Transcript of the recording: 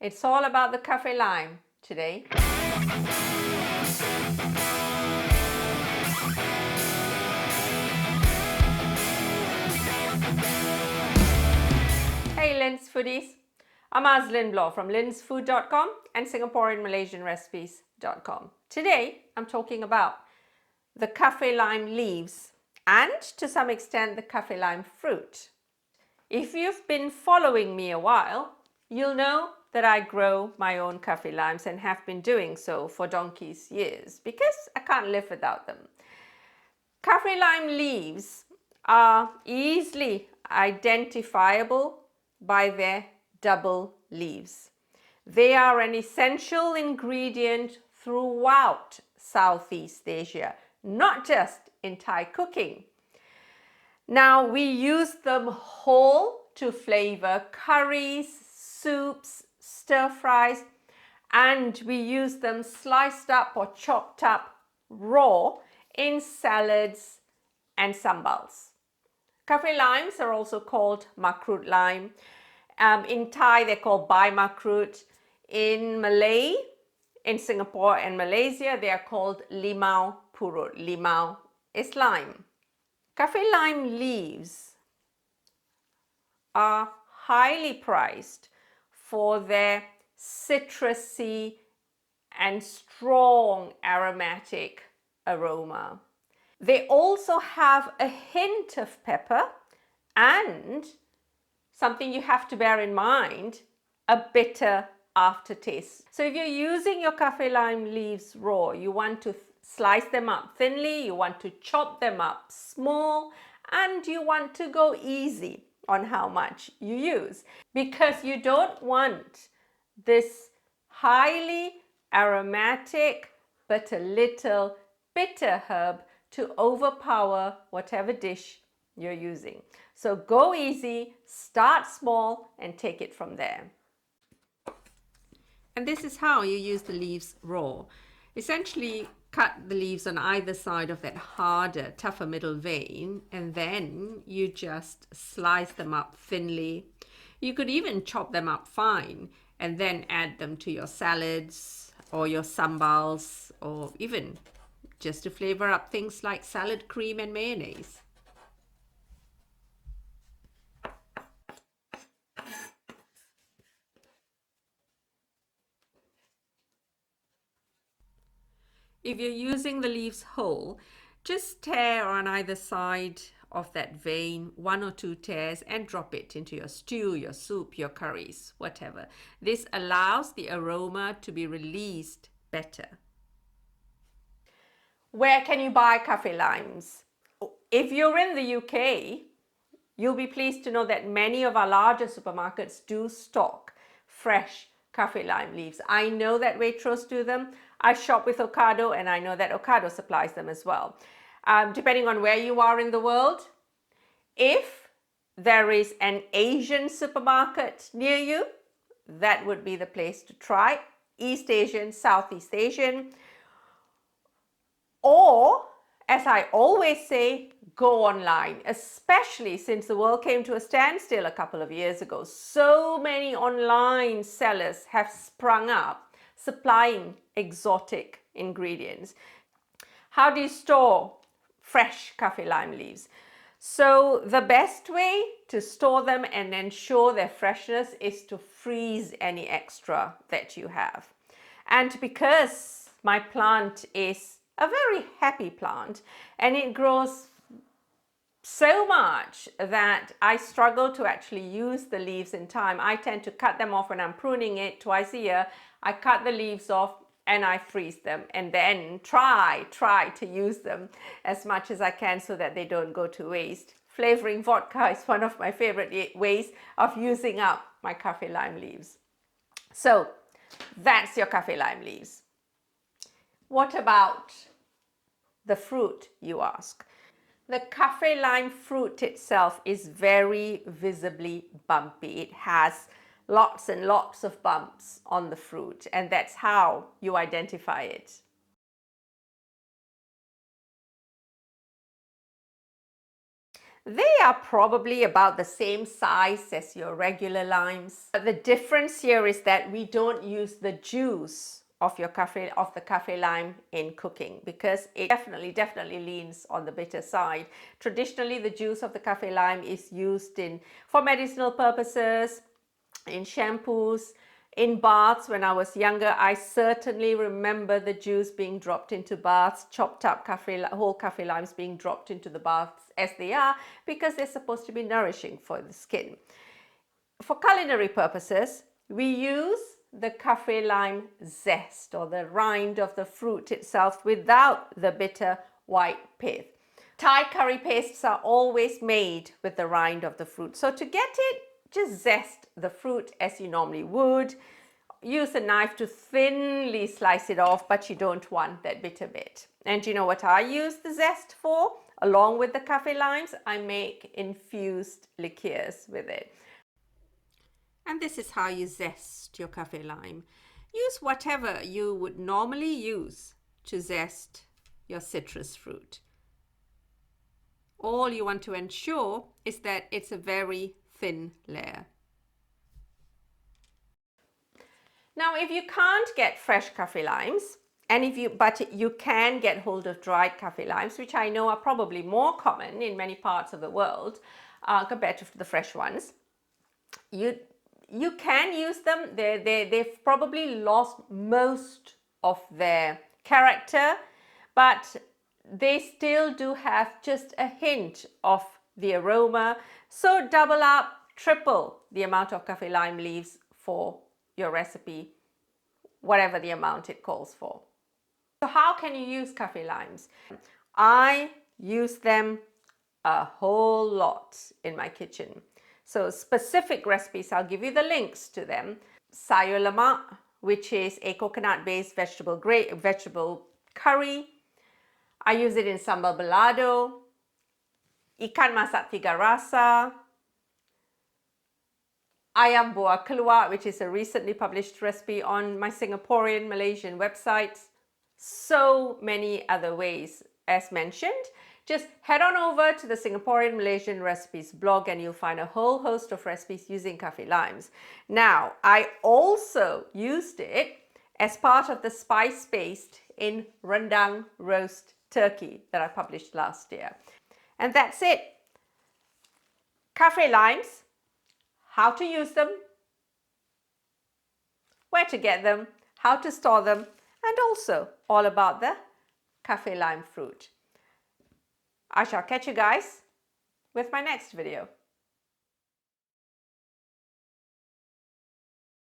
It's all about the Kaffir lime today. Hey Lin's Foodies, I'm Lynn Blow from linsfood.com and SingaporeanMalaysianRecipes.com. Today I'm talking about the Kaffir lime leaves and to some extent the Kaffir lime fruit. If you've been following me a while, you'll know that I grow my own Kaffir limes and have been doing so for donkey's years because I can't live without them. Kaffir lime leaves are easily identifiable by their double leaves. They are an essential ingredient throughout Southeast Asia, not just in Thai cooking. Now, we use them whole to flavor curries, soups, stir fries, and we use them sliced up or chopped up raw in salads and sambals. Kaffir limes are also called Makrut lime. In Thai, they're called Bai Makrut. In Malay, in Singapore and Malaysia, they are called Limau Purut. Limau is lime. Kaffir lime leaves are highly prized for their citrusy and strong aromatic aroma. They also have a hint of pepper and, something you have to bear in mind, a bitter aftertaste. So if you're using your Kaffir lime leaves raw, you want to slice them up thinly, you want to chop them up small, and you want to go easy on how much you use because you don't want this highly aromatic but a little bitter herb to overpower whatever dish you're using. So go easy, start small, and take it from there. And this is how you use the leaves raw. Essentially, cut the leaves on either side of that harder, tougher middle vein, and then you just slice them up thinly. You could even chop them up fine and then add them to your salads or your sambals, or even just to flavor up things like salad cream and mayonnaise. If you're using the leaves whole, just tear on either side of that vein, 1 or 2 tears, and drop it into your stew, your soup, your curries, whatever. This allows the aroma to be released better. Where can you buy Kaffir limes? If you're in the UK, you'll be pleased to know that many of our larger supermarkets do stock fresh Kaffir lime leaves. I know that Waitrose do them. I shop with Ocado and I know that Ocado supplies them as well. Depending on where you are in the world, if there is an Asian supermarket near you, that would be the place to try. East Asian, Southeast Asian. Or, as I always say, go online, especially since the world came to a standstill a couple of years ago. So many online sellers have sprung up supplying exotic ingredients. How do you store fresh Kaffir lime leaves? So the best way to store them and ensure their freshness is to freeze any extra that you have. And because my plant is a very happy plant and it grows so much that I struggle to actually use the leaves in time. I tend to cut them off when I'm pruning it twice a year. I cut the leaves off and I freeze them and then try to use them as much as I can so that they don't go to waste. Flavoring vodka is one of my favorite ways of using up my Kaffir lime leaves. So that's your Kaffir lime leaves. What about the fruit, you ask? The Kaffir lime fruit itself is very visibly bumpy. It has lots and lots of bumps on the fruit, and that's how you identify it. They are probably about the same size as your regular limes. But the difference here is that we don't use the juice of the Kaffir lime in cooking, because it definitely leans on the bitter side. Traditionally, the juice of the Kaffir lime is used for medicinal purposes, in shampoos, in baths. When I was younger, I certainly remember the juice being dropped into baths, chopped up whole Kaffir limes being dropped into the baths as they are, because they're supposed to be nourishing for the skin. For culinary purposes, we use the Kaffir lime zest, or the rind of the fruit itself, without the bitter white pith. Thai curry pastes are always made with the rind of the fruit. So to get it, just zest the fruit as you normally would. Use a knife to thinly slice it off, but you don't want that bitter bit. And you know what I use the zest for? Along with the Kaffir limes, I make infused liqueurs with it. And this is how you zest your Kaffir lime. Use whatever you would normally use to zest your citrus fruit. All you want to ensure is that it's a very thin layer. Now, if you can't get fresh Kaffir limes, but you can get hold of dried Kaffir limes, which I know are probably more common in many parts of the world compared to the fresh ones, you can use them. They've probably lost most of their character, but they still do have just a hint of the aroma. So double up, triple the amount of Kaffir lime leaves for your recipe, whatever the amount it calls for. So how can you use Kaffir limes? I use them a whole lot in my kitchen. So specific recipes, I'll give you the links to them. Sayur lemak, which is a coconut-based vegetable curry. I use it in sambal balado, ikan masak tiga rasa, ayam buah keluak, which is a recently published recipe on my Singaporean Malaysian website. So many other ways as mentioned. Just head on over to the Singaporean Malaysian Recipes blog and you'll find a whole host of recipes using Kaffir limes. Now, I also used it as part of the spice paste in rendang roast turkey that I published last year. And that's it. Kaffir limes, how to use them, where to get them, how to store them, and also all about the Kaffir lime fruit. I shall catch you guys with my next video.